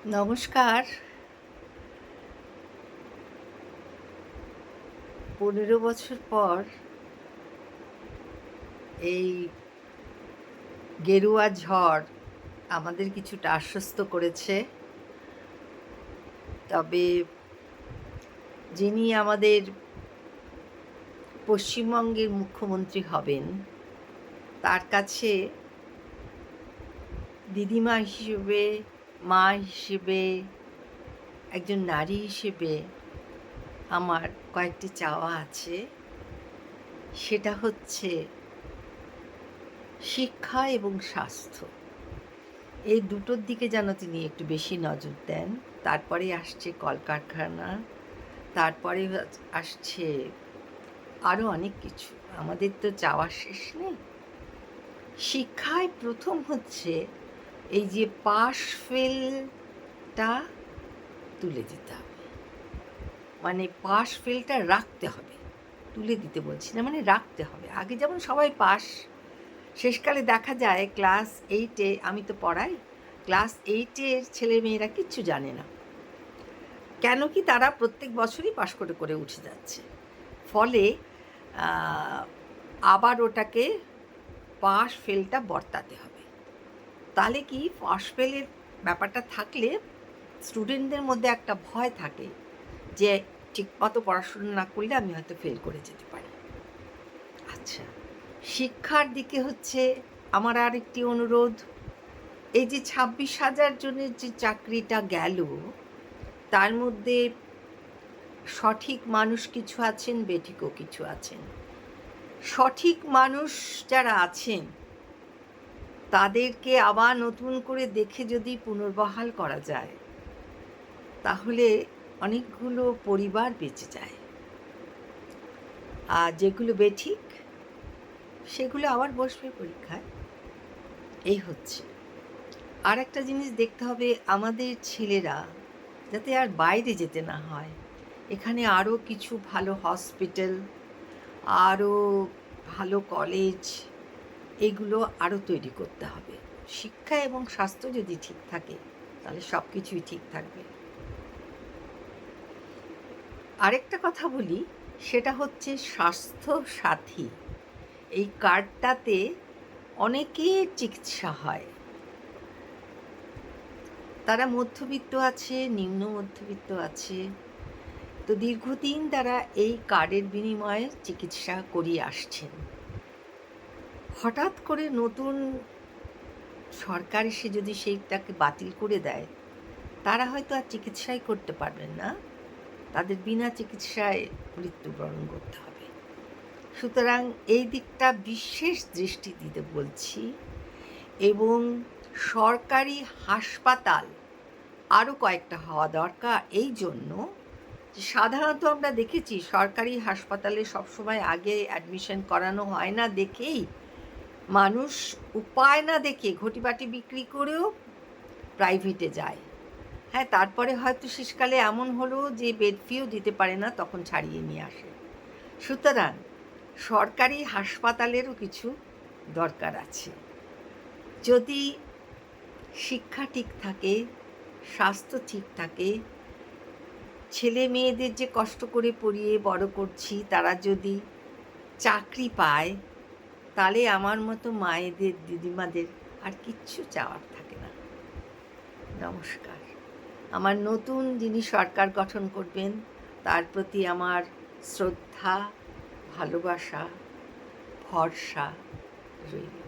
নমস্কার। ১৫ বছর পর এই গেরুয়া ঝড় আমাদের কিছুটা আশ্বস্ত করেছে। তবে যিনি আমাদের পশ্চিমবঙ্গের মুখ্যমন্ত্রী হবেন, তার কাছে দিদিমা হিসেবে, মা হিসেবে, একজন নারী হিসেবে আমার কয়েকটি চাওয়া আছে। সেটা হচ্ছে শিক্ষা এবং স্বাস্থ্য। এই দুটোর দিকে যেন তিনি একটু বেশি নজর দেন। তারপরে আসছে কলকারখানা, তারপরে আসছে আরও অনেক কিছু। আমাদের তো চাওয়ার শেষ নেই। শিক্ষায় প্রথম হচ্ছে এই যে পাশ ফেলটা তুলে দিতে হবে। মানে পাশ ফেলটা রাখতে হবে। তুলে দিতে বলছি না, মানে রাখতে হবে। আগে যেমন সবাই পাস, শেষকালে দেখা যায় ক্লাস 8-এ, আমি তো পড়াই, ক্লাস 8-এর ছেলেমেয়েরা কিচ্ছু জানে না। কেন কি তারা প্রত্যেক বছরই পাশ করে করে উঠে যাচ্ছে। ফলে আবার ওটাকে পাশ ফেলটা বর্তাতে হবে। তাহলে কি পাশ ফেলের ব্যাপারটা থাকলে স্টুডেন্টদের মধ্যে একটা ভয় থাকে যে ঠিকমতো পড়াশোনা না করলে আমি হয়তো ফেল করে যেতে পারি। আচ্ছা, শিক্ষার দিকে হচ্ছে আমার আর একটি অনুরোধ। এই যে ২৬,০০০ জনের যে চাকরিটা গেল, তার মধ্যে সঠিক মানুষ কিছু আছেন, বেঠিকও কিছু আছেন। সঠিক মানুষ যারা আছেন তাদেরকে আবার নতুন করে দেখে যদি পুনর্বহাল করা যায়, তাহলে অনেকগুলো পরিবার বেঁচে যায়। আর যেগুলো বেঠিক সেগুলো আবার বসবে পরীক্ষায়। এই হচ্ছে। আর একটা জিনিস দেখতে হবে, আমাদের ছেলেরা যাতে আর বাইরে যেতে না হয়। এখানে আরও কিছু ভালো হসপিটাল, আরও ভালো কলেজ, এগুলো আরও তৈরি করতে হবে। শিক্ষা এবং স্বাস্থ্য যদি ঠিক থাকে তাহলে সব কিছুই ঠিক থাকবে। আরেকটা কথা বলি, সেটা হচ্ছে স্বাস্থ্য সাথী। এই কার্ডটাতে অনেকের চিকিৎসা হয়। তারা মধ্যবিত্ত আছে, নিম্ন মধ্যবিত্ত আছে। তো দীর্ঘদিন তারা এই কার্ডের বিনিময়ে চিকিৎসা করিয়ে আসছেন। হঠাৎ করে নতুন সরকার এসে যদি সেইটাকে বাতিল করে দেয়, তারা হয়তো আর চিকিৎসাই করতে পারবেন না। তাদের বিনা চিকিৎসায় মৃত্যুবরণ করতে হবে। সুতরাং এই দিকটা বিশেষ দৃষ্টি দিতে বলছি। এবং সরকারি হাসপাতাল আরও কয়েকটা হওয়া দরকার। এই জন্য যে সাধারণত আমরা দেখেছি সরকারি হাসপাতালে সবসময় আগে অ্যাডমিশন করানো হয় না দেখেই মানুষ উপায় না দেখে ঘটিবাটি বিক্রি করেও প্রাইভেটে যায়। হ্যাঁ, তারপরে হয়তো শেষকালে এমন হলো যে বেড ফিও দিতে পারে না, তখন ছাড়িয়ে নিয়ে আসে। সুতরাং সরকারি হাসপাতালেরও কিছু দরকার আছে। যদি শিক্ষা ঠিক থাকে, স্বাস্থ্য ঠিক থাকে, ছেলে মেয়েদের যে কষ্ট করে পড়িয়ে বড় করছি তারা যদি চাকরি পায়, তাহলে আমার মতো মায়েদের, দিদিমাদের আর কিচ্ছু চাওয়ার থাকে না। নমস্কার। আমার নতুন যিনি সরকার গঠন করবেন তার প্রতি আমার শ্রদ্ধা, ভালোবাসা, ভরসা রইল।